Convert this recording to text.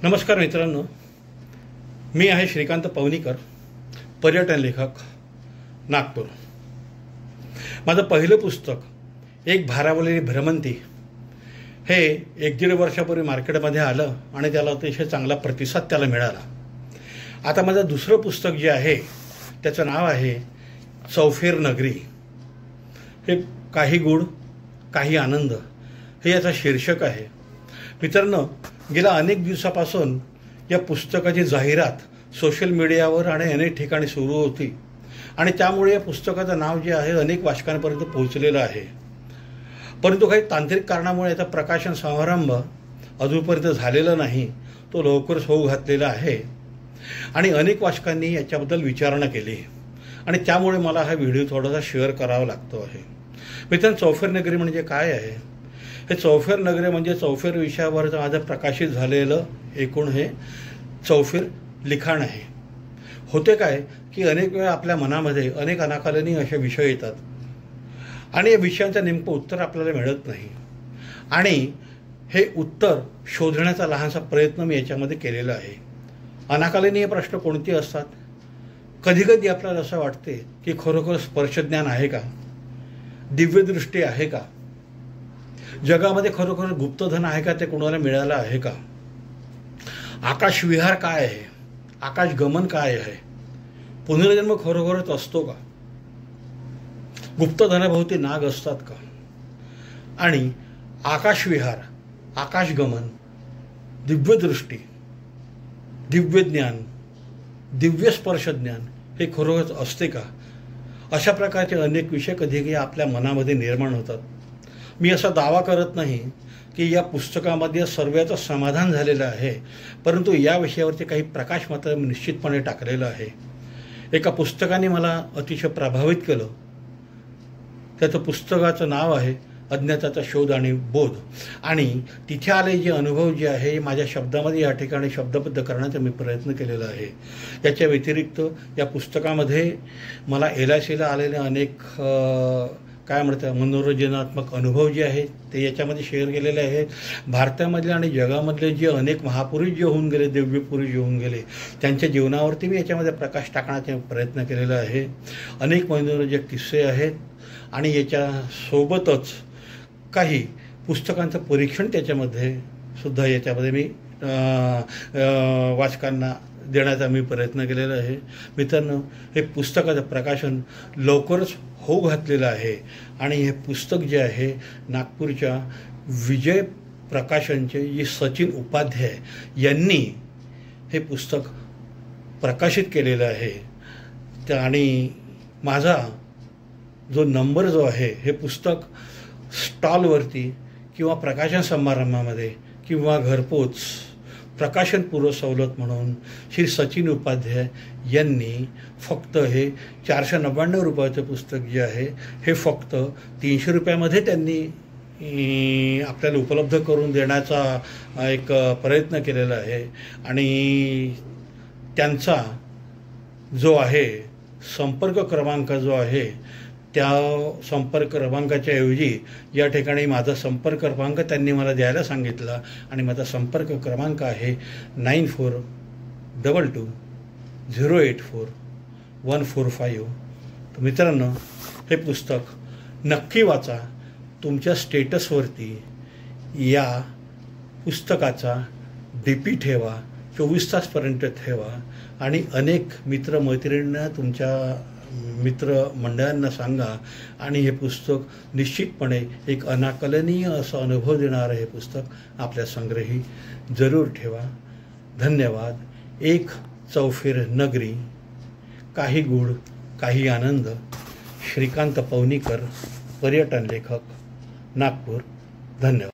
नमस्कार मित्रांनो, मी आहे श्रीकांत पवनीकर, पर्यटन लेखक, नागपूर। माझं पहिलं पुस्तक एक भारावलेली भ्रमंती हे 1-1.5 वर्षापूर्वी मार्केटमध्ये आलं आणि त्याला अतिशय चांगला प्रतिसाद त्याला मिळाला। आता माझं दुसरं पुस्तक जे आहे त्याचं नाव आहे चौफेर नगरी। हे काही गुड काही आनंद हे याचं शीर्षक आहे। मित्रांनो, गेल्या अनेक दिवसापासून या पुस्तकाची जाहिरात सोशल मीडियावर आणि अनेक ठिकाणी सुरू होती आणि त्यामुळे या पुस्तकाचं नाव जे आहे अनेक वाचकांपर्यंत पोहोचलेलं आहे। परंतु काही तांत्रिक कारणामुळे याचा प्रकाशन समारंभ अजूनपर्यंत झालेला नाही, तो लवकरच होऊ घातलेला आहे आणि अनेक वाचकांनी याच्याबद्दल विचारणा केली आणि त्यामुळे मला हा व्हिडिओ थोडासा शेअर करावा लागतो आहे। मित्रांनो, चौफेर नगरी म्हणजे काय आहे? हे चौफेर नगरी म्हणजे चौफेर विषयावर माझं प्रकाशित झालेलं एकूण हे चौफेर लिखाण आहे। होते काय की अनेक वेळा आपल्या मनामध्ये अनेक अनाकलनीय असे विषय येतात आणि या विषयांचं नेमकं उत्तर आपल्याला मिळत नाही आणि हे उत्तर शोधण्याचा लहानसा प्रयत्न मी याच्यामध्ये केलेला आहे। अनाकलनीय प्रश्न कोणते असतात? कधीकधी आपल्याला असं वाटते की खरोखर स्पर्शज्ञान आहे का? दिव्यदृष्टी आहे का? जगामध्ये खरोखर गुप्तधन आहे का? ते कोणाला मिळालं आहे का? आकाशविहार काय आहे? आकाशगमन काय आहे? पुनर्जन्म खरोखरच असतो का? गुप्तधनाभोवती नाग असतात का? आणि आकाशविहार, आकाशगमन, दिव्यदृष्टी, दिव्यज्ञान, दिव्य स्पर्शज्ञान हे खरोखरच असते का? अशा प्रकारचे अनेक विषय कधी आपल्या मनामध्ये निर्माण होतात। मी असा दावा करत नाही की या पुस्तकामध्ये सर्वांचं समाधान झालेलं आहे, परंतु या विषयावरती काही प्रकाश मात्र मी निश्चितपणे टाकलेलं आहे। एका पुस्तकाने मला अतिशय प्रभावित केलं। त्याचं पुस्तकाचं नाव आहे अज्ञाताचा शोध आणि बोध आणि तिथे आले जे अनुभव जे आहे माझ्या शब्दामध्ये या ठिकाणी शब्दबद्ध करण्याचा मी प्रयत्न केलेला आहे। याच्या व्यतिरिक्त या पुस्तकामध्ये मला LICला आलेले अनेक काय म्हणतात मनोरंजनात्मक अनुभव जे आहेत ते याच्यामध्ये शेअर केलेले आहेत। भारतामधले आणि जगामधले जे अनेक महापुरुष जे होऊन गेले, दिव्य पुरुष जे होऊन गेले, त्यांच्या जीवनावरती मी याच्यामध्ये प्रकाश टाकण्याचा प्रयत्न केलेला आहे। अनेक मनोरंजक किस्से आहेत आणि याच्यासोबतच काही पुस्तकांचं परीक्षण त्याच्यामध्ये सुद्धा याच्यामध्ये मी वाचकांना देण्याचा मी प्रयत्न केलेला आहे। मित्रांनो, हे पुस्तकाचं प्रकाशन लवकरच होऊ घातलेलं आहे आणि हे पुस्तक जे आहे नागपूरच्या विजय प्रकाशनचे जे सचिन उपाध्याय यांनी हे पुस्तक प्रकाशित केलेलं आहे आणि माझा जो नंबर जो आहे हे पुस्तक स्टॉलवरती किंवा प्रकाशन समारंभामध्ये किंवा घरपोच प्रकाशनपूर्व सवलत म्हणून श्री सचिन उपाध्याय यांनी फक्त हे 499 रुपयाचं पुस्तक जे आहे हे फक्त 300 रुपयामध्ये त्यांनी आपल्याला उपलब्ध करून देण्याचा एक प्रयत्न केलेला आहे आणि त्यांचा जो आहे संपर्क क्रमांक जो आहे त्या संपर्क क्रमांकाच्या ऐवजी या ठिकाणी माझा संपर्क क्रमांक त्यांनी मला द्यायला सांगितला आणि माझा संपर्क क्रमांक आहे 9422084145। तर मित्रांनो, हे पुस्तक नक्की वाचा। तुमच्या स्टेटसवरती या पुस्तकाचा DP ठेवा, 24 तासपर्यंत ठेवा आणि अनेक मित्रमैत्रिणींना तुमच्या मित्रमंडळांना सांगा आणि हे पुस्तक निश्चितपणे एक अनाकलनीय असा अनुभव देणारं हे पुस्तक आपल्या संग्रही जरूर ठेवा। धन्यवाद। एक चौफेर नगरी, काही गुड काही आनंद। श्रीकांत पवनीकर, पर्यटन लेखक, नागपूर। धन्यवाद।